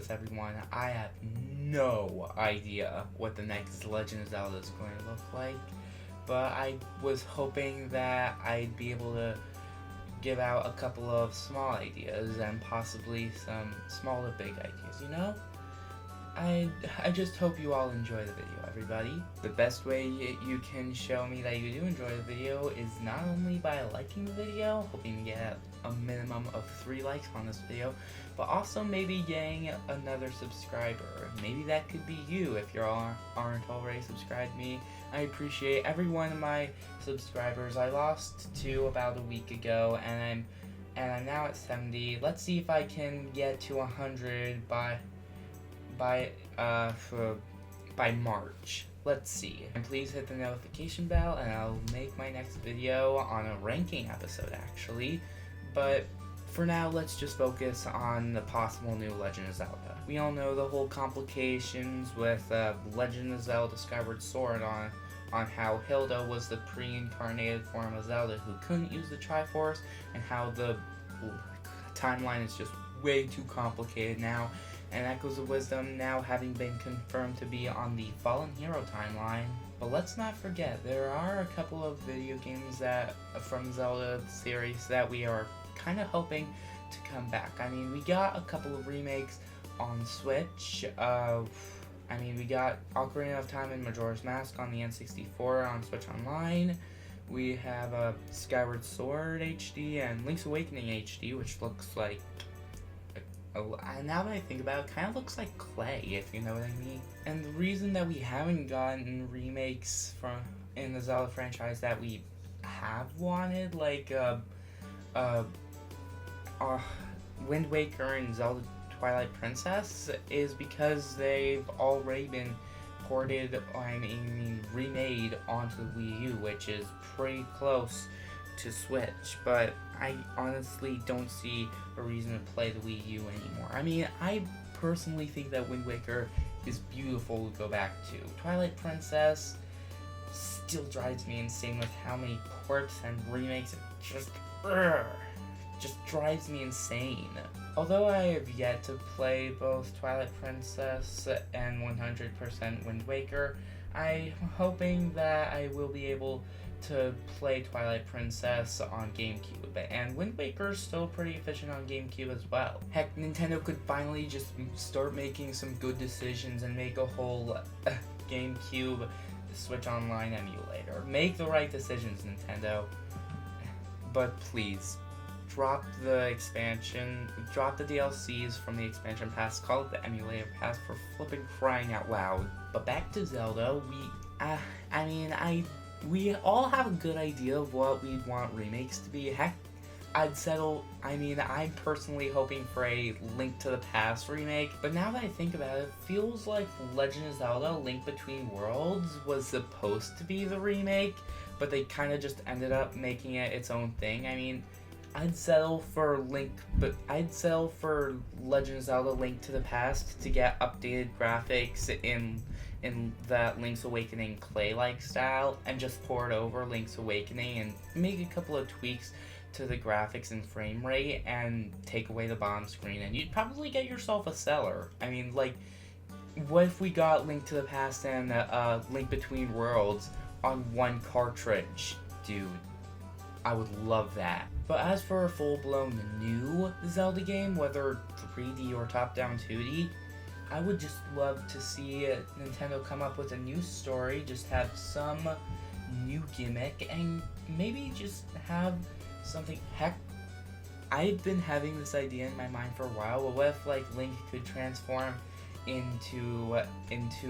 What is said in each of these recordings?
this, everyone. I have no idea what the next Legend of Zelda is going to look like, but I was hoping that I'd be able to give out a couple of small ideas and possibly some small to big ideas, you know? I just hope you all enjoy the video, everybody. The best way you can show me that you do enjoy the video is not only by liking the video, hoping to get a minimum of 3 likes on this video, but also maybe getting another subscriber. Maybe that could be you if you aren't already subscribed to me. I appreciate every one of my subscribers. I lost 2 about a week ago, and I'm now at 70. Let's see if I can get to 100 by March. Let's see. And please hit the notification bell and I'll make my next video on a ranking episode actually. But for now, let's just focus on the possible new Legend of Zelda. We all know the whole complications with Legend of Zelda Skyward Sword on how Hilda was the pre-incarnated form of Zelda who couldn't use the Triforce, and how the timeline is just way too complicated now, and Echoes of Wisdom now having been confirmed to be on the Fallen Hero timeline. But let's not forget, there are a couple of video games that from Zelda series that we are kind of hoping to come back. I mean, we got a couple of remakes on Switch. We got Ocarina of Time and Majora's Mask on the N64 on Switch Online. We have Skyward Sword HD and Link's Awakening HD, which looks like, now that I think about it, kind of looks like clay, if you know what I mean. And the reason that we haven't gotten remakes in the Zelda franchise that we have wanted, like Wind Waker and Zelda Twilight Princess, is because they've already been ported, remade onto the Wii U, which is pretty close to Switch, but I honestly don't see a reason to play the Wii U anymore. I mean, I personally think that Wind Waker is beautiful to go back to. Twilight Princess still drives me insane with how many ports and remakes. It just drives me insane. Although I have yet to play both Twilight Princess and 100% Wind Waker, I'm hoping that I will be able to play Twilight Princess on GameCube, and Wind Waker is still pretty efficient on GameCube as well. Heck, Nintendo could finally just start making some good decisions and make a whole GameCube Switch Online emulator. Make the right decisions, Nintendo. But please, drop the expansion, drop the DLCs from the expansion pass, call it the emulator pass, for flipping crying out loud. But back to Zelda, we all have a good idea of what we'd want remakes to be. Heck, I'm personally hoping for a Link to the Past remake, but now that I think about it, it feels like Legend of Zelda Link Between Worlds was supposed to be the remake, but they kind of just ended up making it its own thing. I mean, I'd settle for Legend of Zelda Link to the Past to get updated graphics in that Link's Awakening clay-like style, and just port over Link's Awakening and make a couple of tweaks to the graphics and frame rate and take away the bottom screen, and you'd probably get yourself a seller. I mean, like, what if we got Link to the Past and Link Between Worlds on one cartridge? Dude, I would love that. But as for a full-blown new Zelda game, whether 3D or top-down 2D, I would just love to see Nintendo come up with a new story, just have some new gimmick, and maybe just have something. Heck, I've been having this idea in my mind for a while. But what if, like, Link could transform into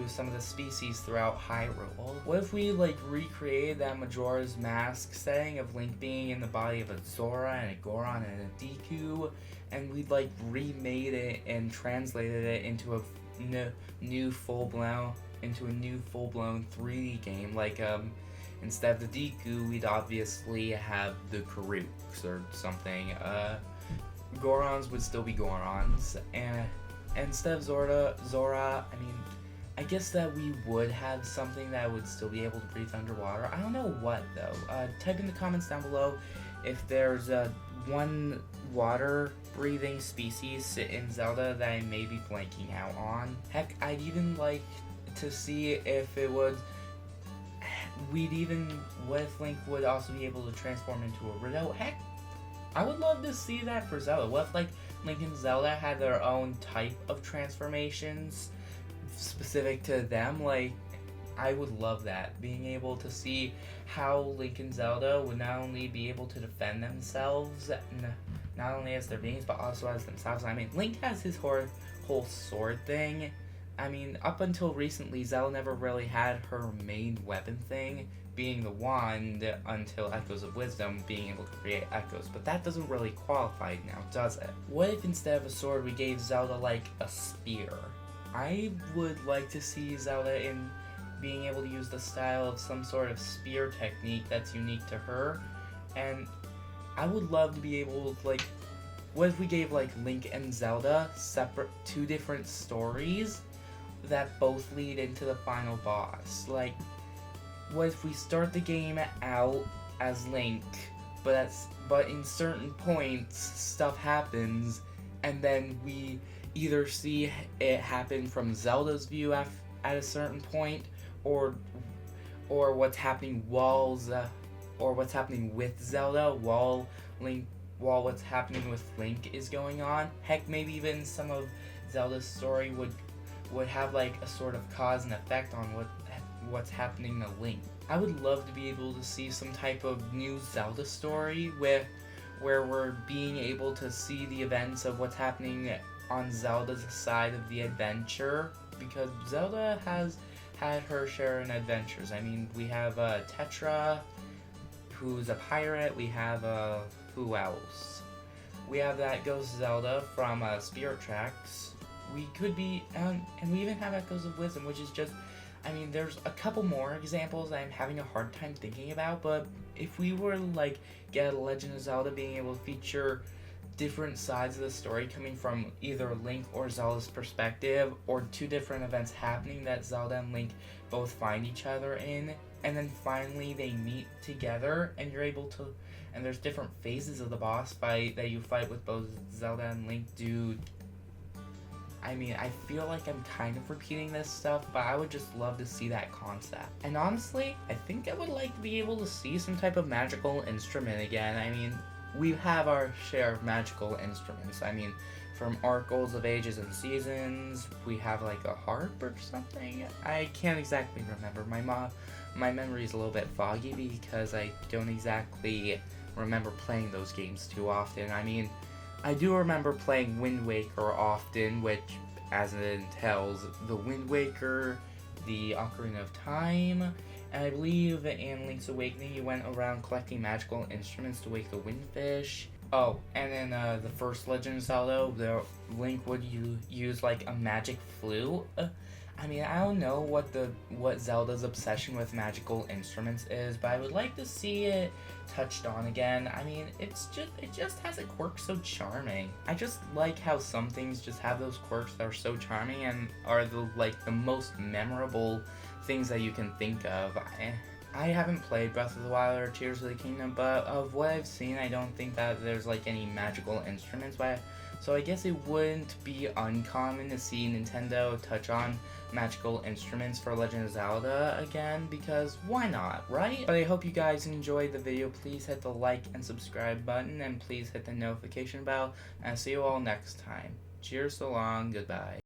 some of the species throughout Hyrule? What if we, like, recreated that Majora's Mask setting of Link being in the body of a Zora and a Goron and a Deku, and we'd, like, remade it and translated it into a new full-blown 3D game? Like, instead of the Deku, we'd obviously have the Karuks or something. Gorons would still be Gorons, and instead of Zora, I guess that we would have something that would still be able to breathe underwater. I don't know what, though. Type in the comments down below if there's one water-breathing species in Zelda that I may be blanking out on. Heck, I'd even like to see if it would... What if Link would also be able to transform into a Riddle? Heck, I would love to see that for Zelda. What if, like, Link and Zelda had their own type of transformations specific to them? Like, I would love that. Being able to see how Link and Zelda would not only be able to defend themselves, not only as their beings, but also as themselves. I mean, Link has his whole sword thing. I mean, up until recently, Zelda never really had her main weapon thing, being the wand, until Echoes of Wisdom, being able to create echoes. But that doesn't really qualify now, does it? What if instead of a sword, we gave Zelda, like, a spear? I would like to see Zelda in being able to use the style of some sort of spear technique that's unique to her. And I would love to be able to, like, what if we gave, like, Link and Zelda separate, two different stories that both lead into the final boss? Like, what if we start the game out as Link, but in certain points stuff happens, and then we either see it happen from Zelda's view at a certain point, or what's happening what's happening with Zelda while what's happening with Link is going on. Heck, maybe even some of Zelda's story would have, like, a sort of cause and effect on what's happening to Link. I would love to be able to see some type of new Zelda story where we're being able to see the events of what's happening on Zelda's side of the adventure, because Zelda has had her share in adventures. I mean, we have Tetra, who's a pirate. We have who else? We have that Ghost Zelda from Spirit Tracks. We could be, and we even have Echoes of Wisdom, which is just, I mean, there's a couple more examples I'm having a hard time thinking about, but if we were to, like, get a Legend of Zelda being able to feature different sides of the story coming from either Link or Zelda's perspective, or two different events happening that Zelda and Link both find each other in, and then finally they meet together, and you're able to, and there's different phases of the boss fight that you fight with both Zelda and Link. Dude, I mean, I feel like I'm kind of repeating this stuff, but I would just love to see that concept. And honestly, I think I would like to be able to see some type of magical instrument again. I mean, we have our share of magical instruments. I mean, from Oracles of Ages and Seasons, we have, like, a harp or something. I can't exactly remember. My memory is a little bit foggy because I don't exactly remember playing those games too often. I mean, I do remember playing Wind Waker often, which, as it entails, the Wind Waker, the Ocarina of Time, and I believe in Link's Awakening you went around collecting magical instruments to wake the Windfish. Oh, and in the first Legend of Zelda, Link would use, like, a magic flute. I mean, I don't know what Zelda's obsession with magical instruments is, but I would like to see it touched on again. I mean, it just has a quirk so charming. I just like how some things just have those quirks that are so charming and are the most memorable things that you can think of. I haven't played Breath of the Wild or Tears of the Kingdom, but of what I've seen, I don't think that there's, like, any magical instruments. So I guess it wouldn't be uncommon to see Nintendo touch on magical instruments for Legend of Zelda again, because why not, right? But I hope you guys enjoyed the video. Please hit the like and subscribe button, and please hit the notification bell, and I'll see you all next time. Cheers, so long, goodbye.